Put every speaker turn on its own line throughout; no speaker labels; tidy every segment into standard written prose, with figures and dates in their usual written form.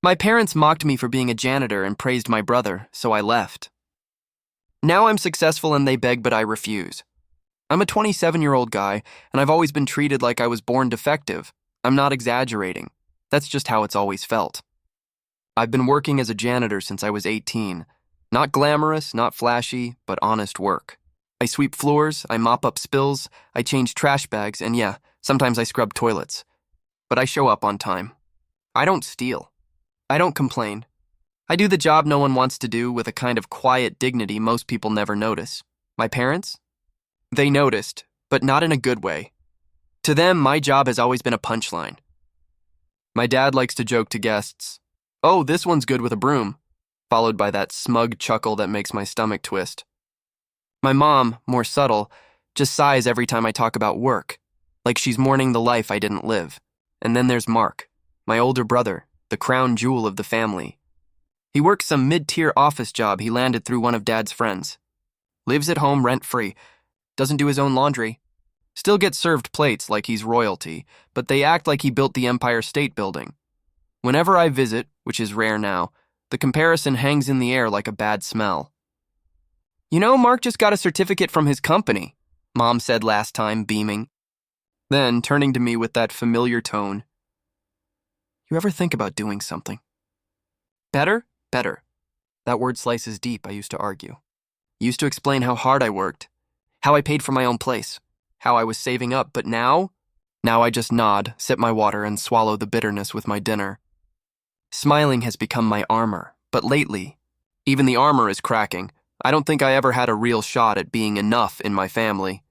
My parents mocked me for being a janitor and praised my brother, so I left. Now I'm successful and they beg, but I refuse. I'm a 27-year-old guy, and I've always been treated like I was born defective. I'm not exaggerating. That's just how it's always felt. I've been working as a janitor since I was 18. Not glamorous, not flashy, but honest work. I sweep floors, I mop up spills, I change trash bags, and yeah, sometimes I scrub toilets. But I show up on time. I don't steal. I don't complain. I do the job no one wants to do with a kind of quiet dignity most people never notice. My parents? They noticed, but not in a good way. To them, my job has always been a punchline. My dad likes to joke to guests, "Oh, this one's good with a broom," followed by that smug chuckle that makes my stomach twist. My mom, more subtle, just sighs every time I talk about work, like she's mourning the life I didn't live. And then there's Mark, my older brother, the crown jewel of the family. He works some mid-tier office job he landed through one of Dad's friends. Lives at home rent-free, doesn't do his own laundry. Still gets served plates like he's royalty, but they act like he built the Empire State Building. Whenever I visit, which is rare now, the comparison hangs in the air like a bad smell. "You know, Mark just got a certificate from his company," Mom said last time, beaming. Then, turning to me with that familiar tone, "You ever think about doing something better? Better." That word slices deep, I used to argue. Used to explain how hard I worked, how I paid for my own place, how I was saving up, but now I just nod, sip my water, and swallow the bitterness with my dinner. Smiling has become my armor, but lately, even the armor is cracking. I don't think I ever had a real shot at being enough in my family.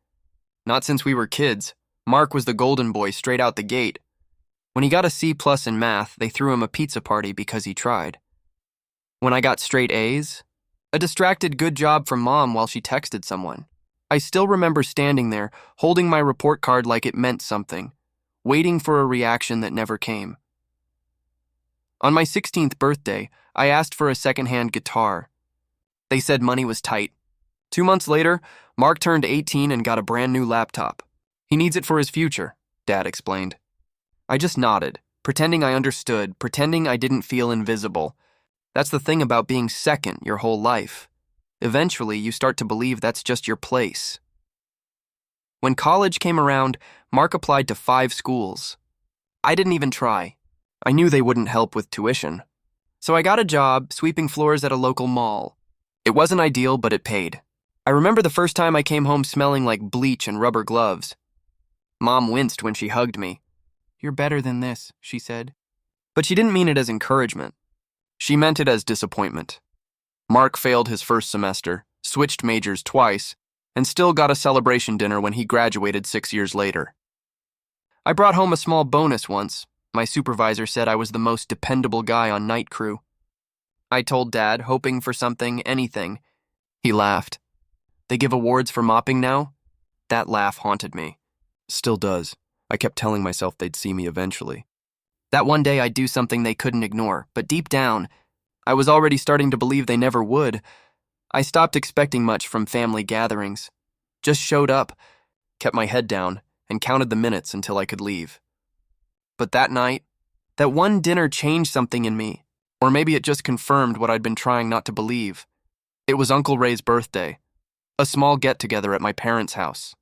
Not since we were kids. Mark was the golden boy straight out the gate. When he got a C+ in math, they threw him a pizza party because he tried. When I got straight A's, a distracted good job from Mom while she texted someone. I still remember standing there, holding my report card like it meant something, waiting for a reaction that never came. On my 16th birthday, I asked for a secondhand guitar. They said money was tight. 2 months later, Mark turned 18 and got a brand new laptop. He needs it for his future, Dad explained. I just nodded, pretending I understood, pretending I didn't feel invisible. That's the thing about being second your whole life. Eventually, you start to believe that's just your place. When college came around, Mark applied to 5 schools. I didn't even try. I knew they wouldn't help with tuition. So I got a job sweeping floors at a local mall. It wasn't ideal, but it paid. I remember the first time I came home smelling like bleach and rubber gloves. Mom winced when she hugged me. "You're better than this," she said. But she didn't mean it as encouragement. She meant it as disappointment. Mark failed his first semester, switched majors twice, and still got a celebration dinner when he graduated 6 years later. I brought home a small bonus once. My supervisor said I was the most dependable guy on night crew. I told Dad, hoping for something, anything. He laughed. "They give awards for mopping now?" That laugh haunted me. Still does. I kept telling myself they'd see me eventually. That one day I'd do something they couldn't ignore, but deep down, I was already starting to believe they never would. I stopped expecting much from family gatherings. Just showed up, kept my head down, and counted the minutes until I could leave. But that night, that one dinner changed something in me, or maybe it just confirmed what I'd been trying not to believe. It was Uncle Ray's birthday, a small get-together at my parents' house.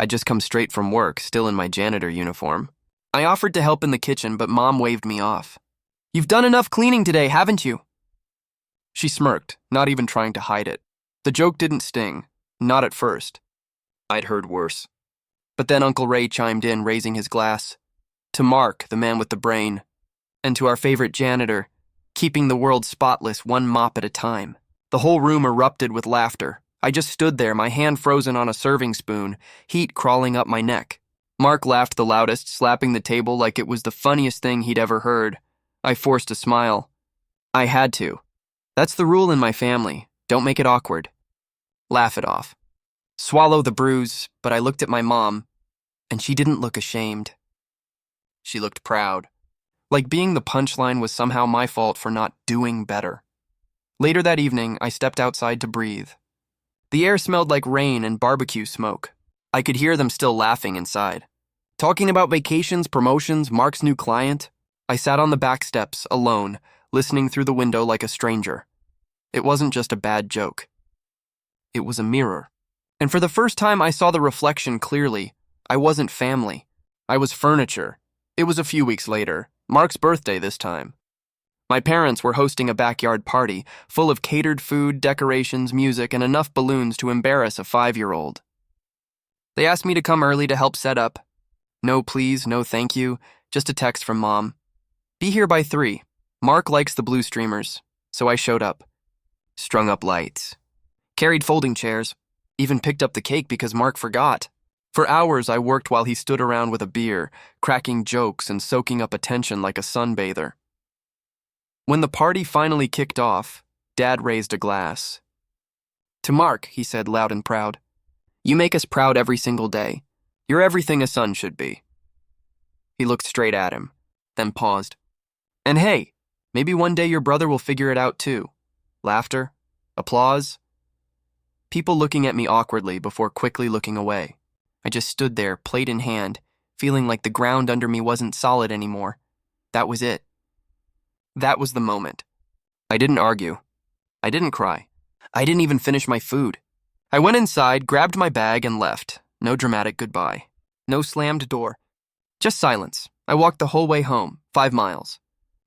I'd just come straight from work, still in my janitor uniform. I offered to help in the kitchen, but Mom waved me off. "You've done enough cleaning today, haven't you?" She smirked, not even trying to hide it. The joke didn't sting, not at first. I'd heard worse. But then Uncle Ray chimed in, raising his glass. "To Mark, the man with the brain, and to our favorite janitor, keeping the world spotless one mop at a time." The whole room erupted with laughter. I just stood there, my hand frozen on a serving spoon, heat crawling up my neck. Mark laughed the loudest, slapping the table like it was the funniest thing he'd ever heard. I forced a smile. I had to. That's the rule in my family. Don't make it awkward. Laugh it off. Swallow the bruise, but I looked at my mom, and she didn't look ashamed. She looked proud. Like being the punchline was somehow my fault for not doing better. Later that evening, I stepped outside to breathe. The air smelled like rain and barbecue smoke. I could hear them still laughing inside. Talking about vacations, promotions, Mark's new client. I sat on the back steps, alone, listening through the window like a stranger. It wasn't just a bad joke. It was a mirror. And for the first time, I saw the reflection clearly. I wasn't family. I was furniture. It was a few weeks later, Mark's birthday this time. My parents were hosting a backyard party, full of catered food, decorations, music, and enough balloons to embarrass a 5-year-old. They asked me to come early to help set up. No please, no thank you, just a text from Mom. Be here by 3. Mark likes the blue streamers, so I showed up. Strung up lights. Carried folding chairs. Even picked up the cake because Mark forgot. For hours, I worked while he stood around with a beer, cracking jokes and soaking up attention like a sunbather. When the party finally kicked off, Dad raised a glass. To Mark, he said loud and proud. You make us proud every single day. You're everything a son should be. He looked straight at him, then paused. And hey, maybe one day your brother will figure it out too. Laughter, applause. People looking at me awkwardly before quickly looking away. I just stood there, plate in hand, feeling like the ground under me wasn't solid anymore. That was it. That was the moment. I didn't argue. I didn't cry. I didn't even finish my food. I went inside, grabbed my bag, and left. No dramatic goodbye. No slammed door. Just silence. I walked the whole way home, 5 miles.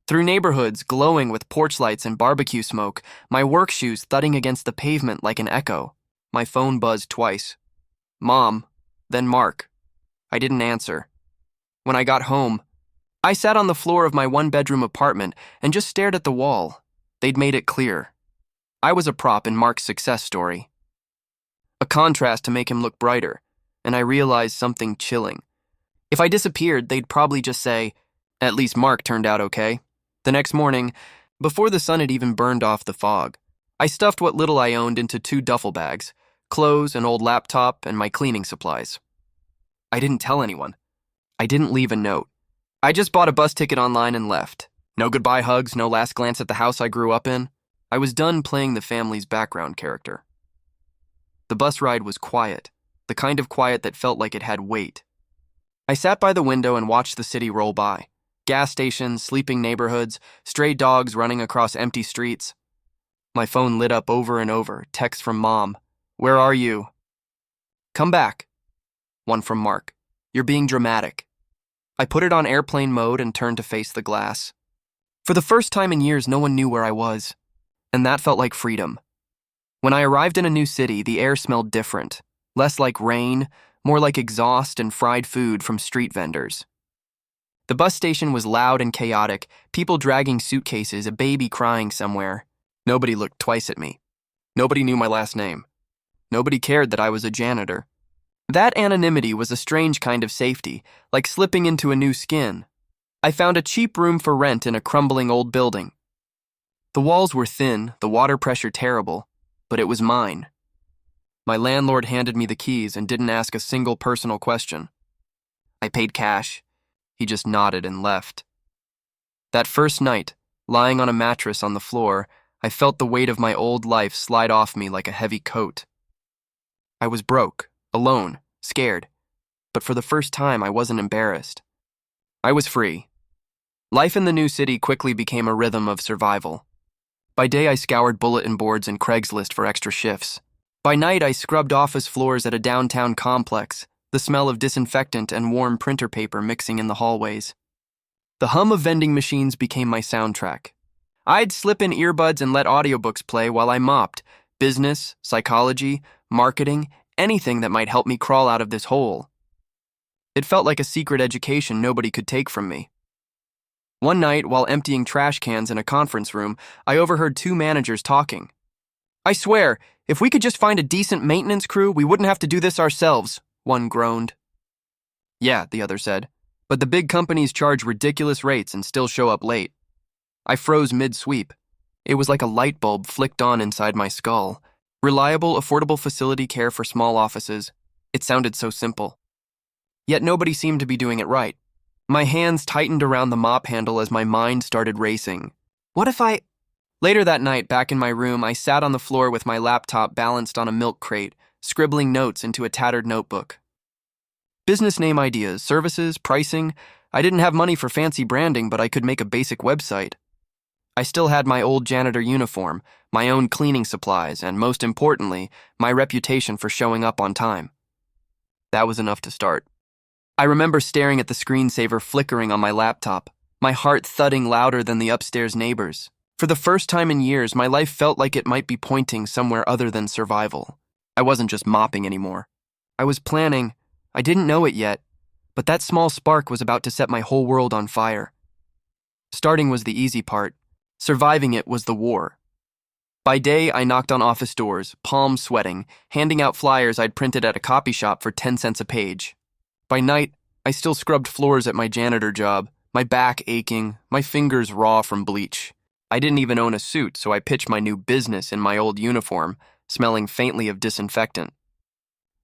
Through neighborhoods glowing with porch lights and barbecue smoke, my work shoes thudding against the pavement like an echo. My phone buzzed twice. Mom, then Mark. I didn't answer. When I got home, I sat on the floor of my 1-bedroom apartment and just stared at the wall. They'd made it clear. I was a prop in Mark's success story. A contrast to make him look brighter, and I realized something chilling. If I disappeared, they'd probably just say, at least Mark turned out okay. The next morning, before the sun had even burned off the fog, I stuffed what little I owned into 2 duffel bags, clothes, an old laptop, and my cleaning supplies. I didn't tell anyone. I didn't leave a note. I just bought a bus ticket online and left. No goodbye hugs, no last glance at the house I grew up in. I was done playing the family's background character. The bus ride was quiet, the kind of quiet that felt like it had weight. I sat by the window and watched the city roll by. Gas stations, sleeping neighborhoods, stray dogs running across empty streets. My phone lit up over and over, text from Mom. Where are you? Come back. One from Mark. You're being dramatic. I put it on airplane mode and turned to face the glass. For the first time in years, no one knew where I was, and that felt like freedom. When I arrived in a new city, the air smelled different, less like rain, more like exhaust and fried food from street vendors. The bus station was loud and chaotic, people dragging suitcases, a baby crying somewhere. Nobody looked twice at me. Nobody knew my last name. Nobody cared that I was a janitor. That anonymity was a strange kind of safety, like slipping into a new skin. I found a cheap room for rent in a crumbling old building. The walls were thin, the water pressure terrible, but it was mine. My landlord handed me the keys and didn't ask a single personal question. I paid cash. He just nodded and left. That first night, lying on a mattress on the floor, I felt the weight of my old life slide off me like a heavy coat. I was broke, alone, scared, but for the first time I wasn't embarrassed. I was free. Life in the new city quickly became a rhythm of survival. By day I scoured bulletin boards and Craigslist for extra shifts. By night I scrubbed office floors at a downtown complex, the smell of disinfectant and warm printer paper mixing in the hallways. The hum of vending machines became my soundtrack. I'd slip in earbuds and let audiobooks play while I mopped, business, psychology, marketing, anything that might help me crawl out of this hole. It felt like a secret education nobody could take from me. One night, while emptying trash cans in a conference room, I overheard 2 managers talking. I swear, if we could just find a decent maintenance crew, we wouldn't have to do this ourselves, one groaned. Yeah, the other said, but the big companies charge ridiculous rates and still show up late. I froze mid-sweep. It was like a light bulb flicked on inside my skull. Reliable, affordable facility care for small offices. It sounded so simple. Yet nobody seemed to be doing it right. My hands tightened around the mop handle as my mind started racing. What if I... Later that night, back in my room, I sat on the floor with my laptop balanced on a milk crate, scribbling notes into a tattered notebook. Business name ideas, services, pricing. I didn't have money for fancy branding, but I could make a basic website. I still had my old janitor uniform, my own cleaning supplies, and most importantly, my reputation for showing up on time. That was enough to start. I remember staring at the screensaver flickering on my laptop, my heart thudding louder than the upstairs neighbors. For the first time in years, my life felt like it might be pointing somewhere other than survival. I wasn't just mopping anymore. I was planning. I didn't know it yet, but that small spark was about to set my whole world on fire. Starting was the easy part. Surviving it was the war. By day, I knocked on office doors, palms sweating, handing out flyers I'd printed at a copy shop for 10 cents a page. By night, I still scrubbed floors at my janitor job, my back aching, my fingers raw from bleach. I didn't even own a suit, so I pitched my new business in my old uniform, smelling faintly of disinfectant.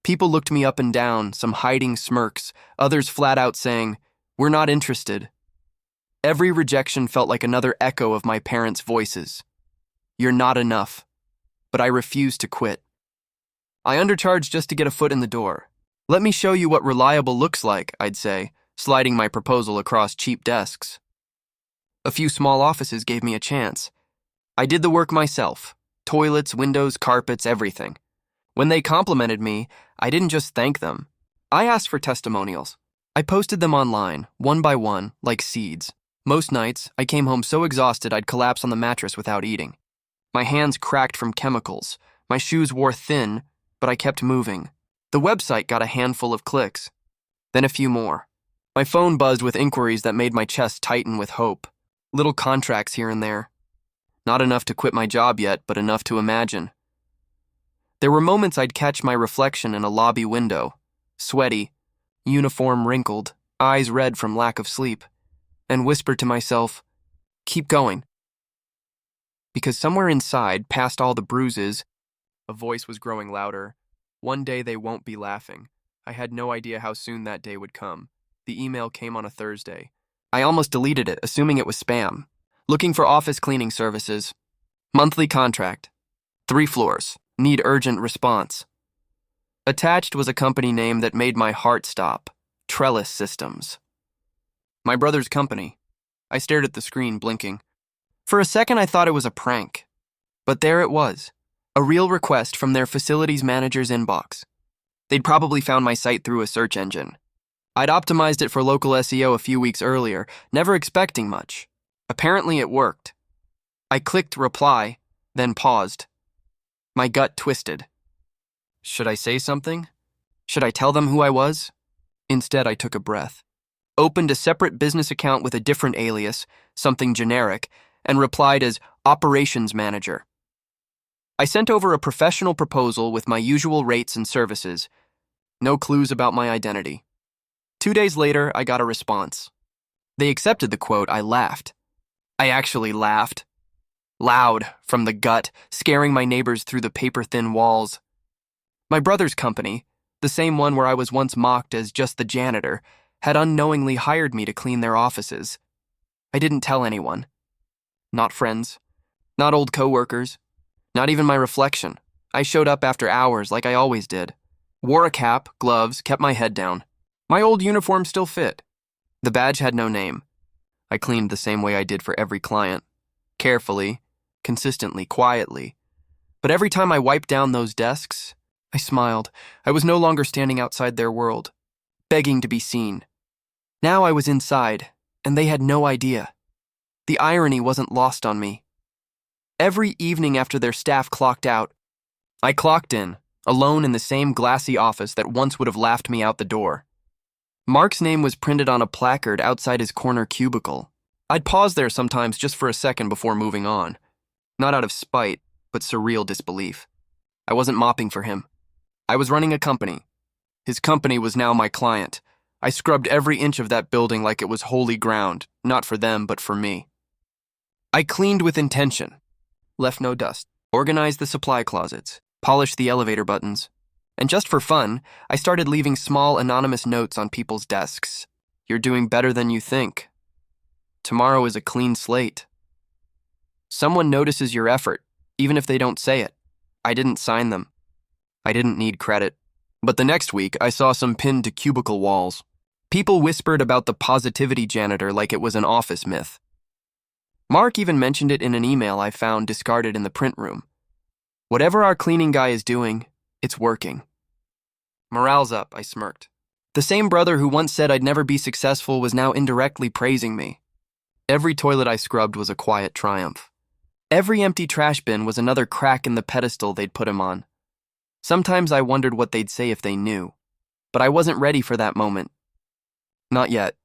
People looked me up and down, some hiding smirks, others flat out saying, "We're not interested." Every rejection felt like another echo of my parents' voices. "You're not enough." But I refused to quit. I undercharged just to get a foot in the door. "Let me show you what reliable looks like," I'd say, sliding my proposal across cheap desks. A few small offices gave me a chance. I did the work myself. Toilets, windows, carpets, everything. When they complimented me, I didn't just thank them. I asked for testimonials. I posted them online, one by one, like seeds. Most nights, I came home so exhausted I'd collapse on the mattress without eating. My hands cracked from chemicals. My shoes wore thin, but I kept moving. The website got a handful of clicks. Then a few more. My phone buzzed with inquiries that made my chest tighten with hope. Little contracts here and there. Not enough to quit my job yet, but enough to imagine. There were moments I'd catch my reflection in a lobby window, sweaty, uniform wrinkled, eyes red from lack of sleep, and whisper to myself, "Keep going." Because somewhere inside, past all the bruises, a voice was growing louder. One day they won't be laughing. I had no idea how soon that day would come. The email came on a Thursday. I almost deleted it, assuming it was spam. Looking for office cleaning services. Monthly contract. 3 floors. Need urgent response. Attached was a company name that made my heart stop. Trellis Systems. My brother's company. I stared at the screen, blinking. For a second, I thought it was a prank. But there it was. A real request from their facilities manager's inbox. They'd probably found my site through a search engine. I'd optimized it for local SEO a few weeks earlier, never expecting much. Apparently it worked. I clicked reply, then paused. My gut twisted. Should I say something? Should I tell them who I was? Instead, I took a breath. Opened a separate business account with a different alias, something generic, and replied as Operations Manager. I sent over a professional proposal with my usual rates and services. No clues about my identity. 2 days later, I got a response. They accepted the quote. I laughed. I actually laughed. Loud, from the gut, scaring my neighbors through the paper-thin walls. My brother's company, the same one where I was once mocked as just the janitor, had unknowingly hired me to clean their offices. I didn't tell anyone. Not friends. Not old coworkers. Not even my reflection. I showed up after hours like I always did. Wore a cap, gloves, kept my head down. My old uniform still fit. The badge had no name. I cleaned the same way I did for every client. Carefully, consistently, quietly. But every time I wiped down those desks, I smiled. I was no longer standing outside their world, begging to be seen. Now I was inside, and they had no idea. The irony wasn't lost on me. Every evening after their staff clocked out, I clocked in, alone in the same glassy office that once would have laughed me out the door. Mark's name was printed on a placard outside his corner cubicle. I'd pause there sometimes just for a second before moving on. Not out of spite, but surreal disbelief. I wasn't mopping for him. I was running a company. His company was now my client. I scrubbed every inch of that building like it was holy ground, not for them, but for me. I cleaned with intention. Left no dust. Organized the supply closets. Polished the elevator buttons. And just for fun, I started leaving small anonymous notes on people's desks. You're doing better than you think. Tomorrow is a clean slate. Someone notices your effort, even if they don't say it. I didn't sign them. I didn't need credit. But the next week, I saw some pinned to cubicle walls. People whispered about the positivity janitor like it was an office myth. Mark even mentioned it in an email I found discarded in the print room. Whatever our cleaning guy is doing, it's working. Morale's up, I smirked. The same brother who once said I'd never be successful was now indirectly praising me. Every toilet I scrubbed was a quiet triumph. Every empty trash bin was another crack in the pedestal they'd put him on. Sometimes I wondered what they'd say if they knew, but I wasn't ready for that moment. Not yet.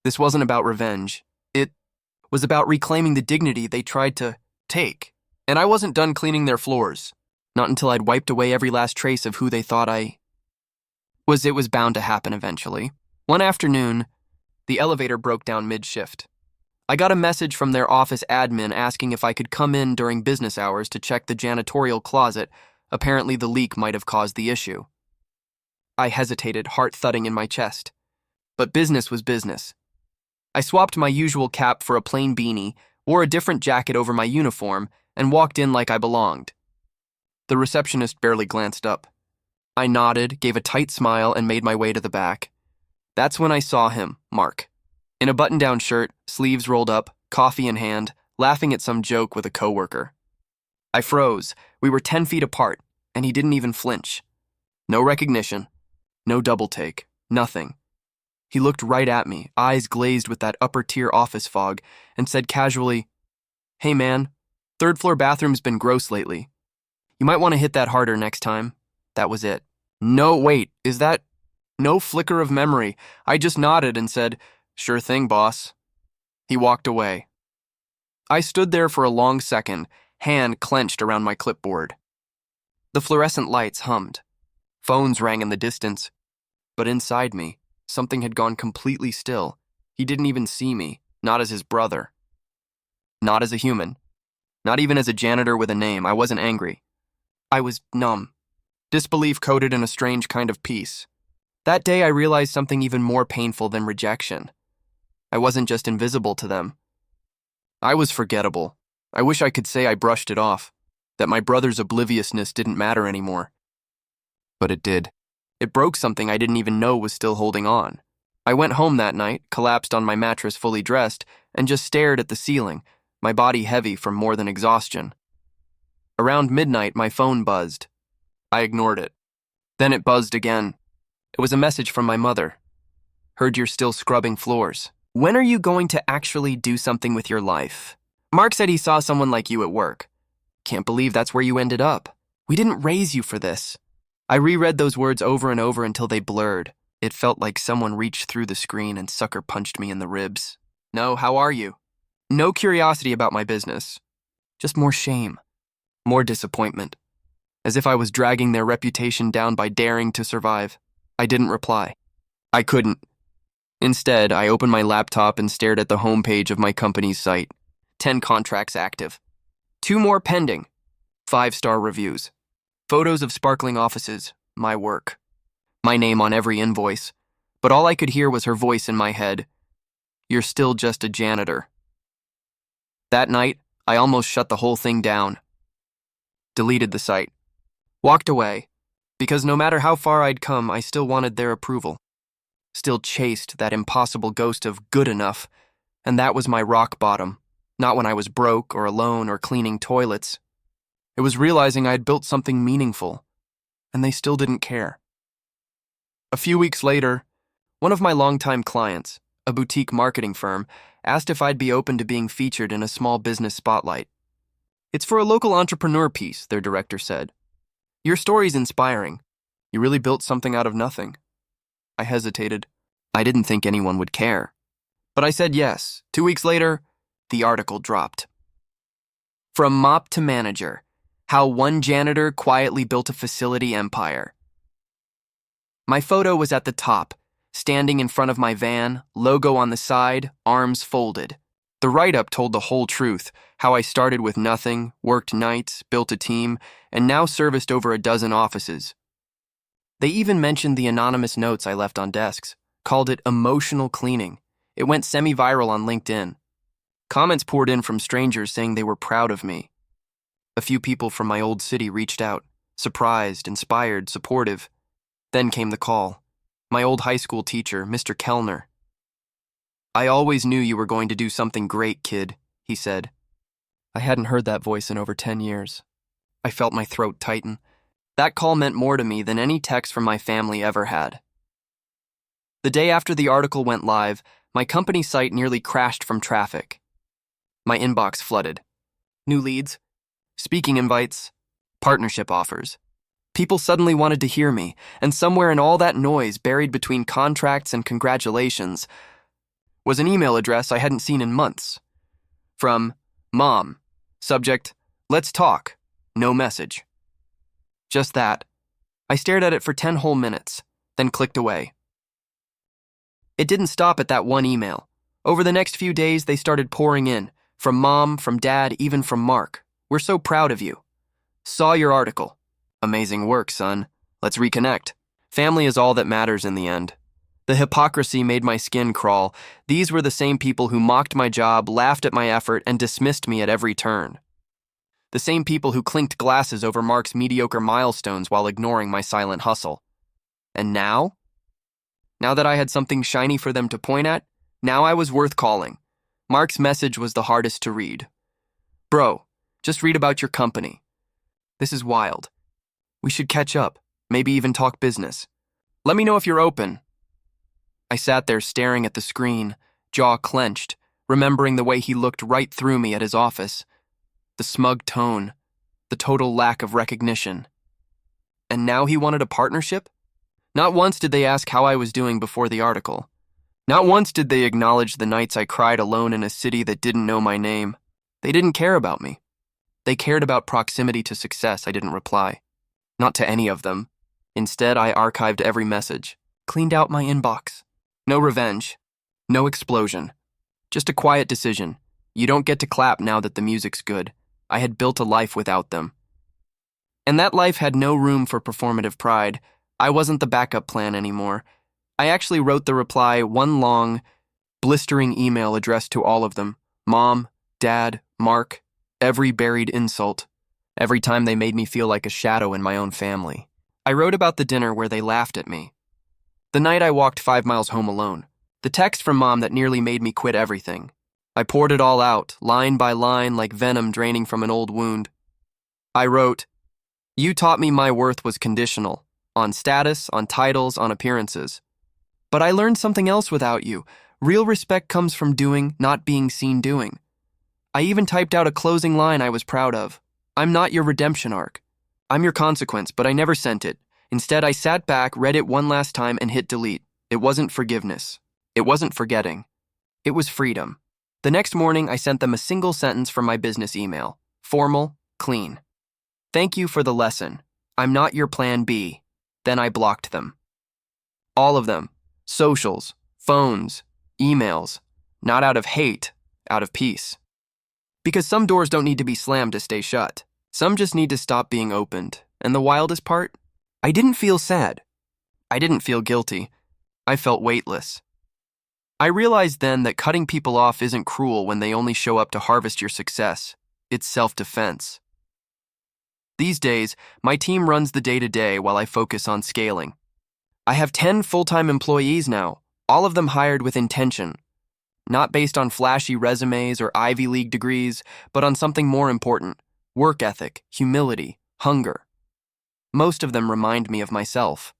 This wasn't about revenge. It was about reclaiming the dignity they tried to take. And I wasn't done cleaning their floors. Not until I'd wiped away every last trace of who they thought I was. It was bound to happen eventually. One afternoon, the elevator broke down mid-shift. I got a message from their office admin asking if I could come in during business hours to check the janitorial closet. Apparently the leak might have caused the issue. I hesitated, heart thudding in my chest. But business was business. I swapped my usual cap for a plain beanie, wore a different jacket over my uniform, and walked in like I belonged. The receptionist barely glanced up. I nodded, gave a tight smile, and made my way to the back. That's when I saw him, Mark. In a button-down shirt, sleeves rolled up, coffee in hand, laughing at some joke with a coworker. I froze. We were 10 feet apart, and he didn't even flinch. No recognition, no double take, nothing. He looked right at me, eyes glazed with that upper-tier office fog, and said casually, "Hey man, third-floor bathroom's been gross lately. You might want to hit that harder next time." That was it. No, wait, is that... No flicker of memory. I just nodded and said, "Sure thing, boss." He walked away. I stood there for a long second, hand clenched around my clipboard. The fluorescent lights hummed. Phones rang in the distance. But inside me, something had gone completely still. He didn't even see me, not as his brother. Not as a human. Not even as a janitor with a name. I wasn't angry. I was numb. Disbelief coated in a strange kind of peace. That day I realized something even more painful than rejection. I wasn't just invisible to them. I was forgettable. I wish I could say I brushed it off, that my brother's obliviousness didn't matter anymore. But it did. It broke something I didn't even know was still holding on. I went home that night, collapsed on my mattress fully dressed, and just stared at the ceiling, my body heavy from more than exhaustion. Around midnight, my phone buzzed. I ignored it. Then it buzzed again. It was a message from my mother. "Heard you're still scrubbing floors. When are you going to actually do something with your life? Mark said he saw someone like you at work. Can't believe that's where you ended up. We didn't raise you for this." I reread those words over and over until they blurred. It felt like someone reached through the screen and sucker punched me in the ribs. No, how are you? No curiosity about my business. Just more shame. More disappointment. As if I was dragging their reputation down by daring to survive. I didn't reply. I couldn't. Instead, I opened my laptop and stared at the homepage of my company's site. 10 contracts active. 2 more pending. 5-star reviews. Photos of sparkling offices. My work. My name on every invoice. But all I could hear was her voice in my head. "You're still just a janitor." That night, I almost shut the whole thing down. Deleted the site. Walked away. Because no matter how far I'd come, I still wanted their approval. Still chased that impossible ghost of good enough. And that was my rock bottom. Not when I was broke or alone or cleaning toilets. It was realizing I had built something meaningful. And they still didn't care. A few weeks later, one of my longtime clients, a boutique marketing firm, asked if I'd be open to being featured in a small business spotlight. "It's for a local entrepreneur piece," their director said. "Your story's inspiring. You really built something out of nothing." I hesitated. I didn't think anyone would care. But I said yes. 2 weeks later, the article dropped. From mop to manager, how one janitor quietly built a facility empire. My photo was at the top, standing in front of my van, logo on the side, arms folded. The write-up told the whole truth, how I started with nothing, worked nights, built a team, and now serviced over a dozen offices. They even mentioned the anonymous notes I left on desks, called it emotional cleaning. It went semi-viral on LinkedIn. Comments poured in from strangers saying they were proud of me. A few people from my old city reached out, surprised, inspired, supportive. Then came the call. My old high school teacher, Mr. Kellner. "I always knew you were going to do something great, kid," he said. I hadn't heard that voice in over 10 years. I felt my throat tighten. That call meant more to me than any text from my family ever had. The day after the article went live, my company site nearly crashed from traffic. My inbox flooded. New leads, speaking invites, partnership offers. People suddenly wanted to hear me, and somewhere in all that noise, buried between contracts and congratulations, was an email address I hadn't seen in months. From Mom. Subject, "Let's talk." No message. Just that. I stared at it for 10 whole minutes, then clicked away. It didn't stop at that one email. Over the next few days, they started pouring in. From Mom, from Dad, even from Mark. "We're so proud of you. Saw your article. Amazing work, son. Let's reconnect." Family is all that matters in the end. The hypocrisy made my skin crawl. These were the same people who mocked my job, laughed at my effort, and dismissed me at every turn. The same people who clinked glasses over Mark's mediocre milestones while ignoring my silent hustle. And now? Now that I had something shiny for them to point at, now I was worth calling. Mark's message was the hardest to read. "Bro, just read about your company. This is wild. We should catch up, maybe even talk business. Let me know if you're open." I sat there staring at the screen, jaw clenched, remembering the way he looked right through me at his office. The smug tone, the total lack of recognition. And now he wanted a partnership? Not once did they ask how I was doing before the article. Not once did they acknowledge the nights I cried alone in a city that didn't know my name. They didn't care about me. They cared about proximity to success. I didn't reply. Not to any of them. Instead, I archived every message, cleaned out my inbox. No revenge. No explosion. Just a quiet decision. You don't get to clap now that the music's good. I had built a life without them. And that life had no room for performative pride. I wasn't the backup plan anymore. I actually wrote the reply, one long, blistering email addressed to all of them. Mom, Dad, Mark, every buried insult. Every time they made me feel like a shadow in my own family. I wrote about the dinner where they laughed at me. The night I walked 5 miles home alone. The text from Mom that nearly made me quit everything. I poured it all out, line by line, like venom draining from an old wound. I wrote, "You taught me my worth was conditional, on status, on titles, on appearances. But I learned something else without you. Real respect comes from doing, not being seen doing." I even typed out a closing line I was proud of. "I'm not your redemption arc. I'm your consequence," but I never sent it. Instead, I sat back, read it one last time, and hit delete. It wasn't forgiveness. It wasn't forgetting. It was freedom. The next morning, I sent them a single sentence from my business email. Formal, clean. "Thank you for the lesson. I'm not your plan B." Then I blocked them. All of them. Socials, phones, emails. Not out of hate, out of peace. Because some doors don't need to be slammed to stay shut. Some just need to stop being opened. And the wildest part? I didn't feel sad. I didn't feel guilty. I felt weightless. I realized then that cutting people off isn't cruel when they only show up to harvest your success. It's self-defense. These days, my team runs the day-to-day while I focus on scaling. I have 10 full-time employees now, all of them hired with intention. Not based on flashy resumes or Ivy League degrees, but on something more important: work ethic, humility, hunger. Most of them remind me of myself.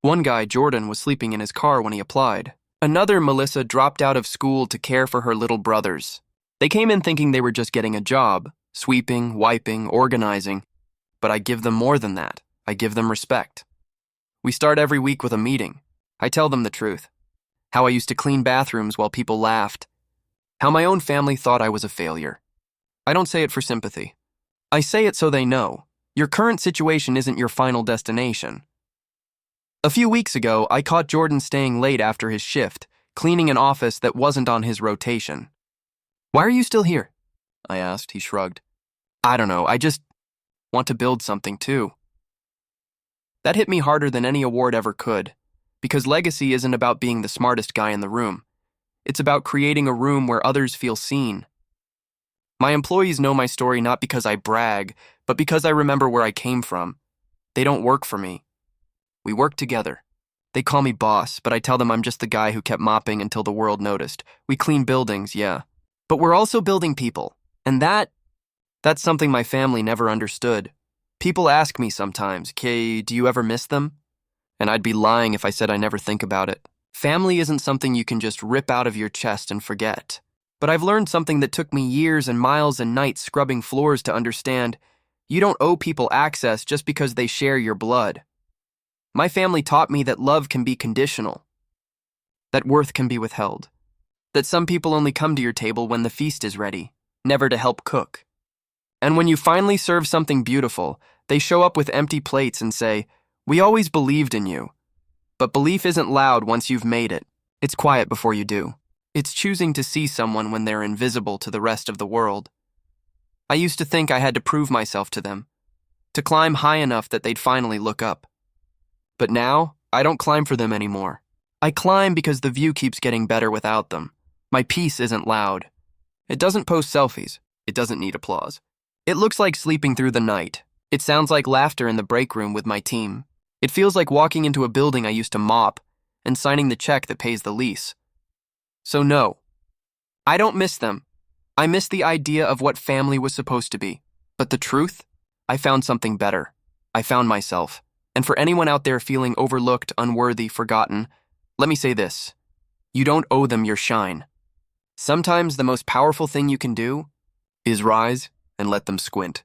One guy, Jordan, was sleeping in his car when he applied. Another, Melissa, dropped out of school to care for her little brothers. They came in thinking they were just getting a job, sweeping, wiping, organizing. But I give them more than that. I give them respect. We start every week with a meeting. I tell them the truth. How I used to clean bathrooms while people laughed. How my own family thought I was a failure. I don't say it for sympathy. I say it so they know. Your current situation isn't your final destination. A few weeks ago, I caught Jordan staying late after his shift, cleaning an office that wasn't on his rotation. "Why are you still here?" I asked. He shrugged. "I don't know, I just want to build something too." That hit me harder than any award ever could, because legacy isn't about being the smartest guy in the room. It's about creating a room where others feel seen. My employees know my story not because I brag, but because I remember where I came from. They don't work for me. We work together. They call me boss, but I tell them I'm just the guy who kept mopping until the world noticed. We clean buildings, yeah. But we're also building people. And that's something my family never understood. People ask me sometimes, Kay, do you ever miss them? And I'd be lying if I said I never think about it. Family isn't something you can just rip out of your chest and forget. But I've learned something that took me years and miles and nights scrubbing floors to understand. You don't owe people access just because they share your blood. My family taught me that love can be conditional, that worth can be withheld, that some people only come to your table when the feast is ready, never to help cook. And when you finally serve something beautiful, they show up with empty plates and say, "We always believed in you." But belief isn't loud once you've made it. It's quiet before you do. It's choosing to see someone when they're invisible to the rest of the world. I used to think I had to prove myself to them, to climb high enough that they'd finally look up. But now, I don't climb for them anymore. I climb because the view keeps getting better without them. My peace isn't loud. It doesn't post selfies. It doesn't need applause. It looks like sleeping through the night. It sounds like laughter in the break room with my team. It feels like walking into a building I used to mop and signing the check that pays the lease. So no, I don't miss them. I miss the idea of what family was supposed to be. But the truth? I found something better. I found myself. And for anyone out there feeling overlooked, unworthy, forgotten, let me say this. You don't owe them your shine. Sometimes the most powerful thing you can do is rise and let them squint.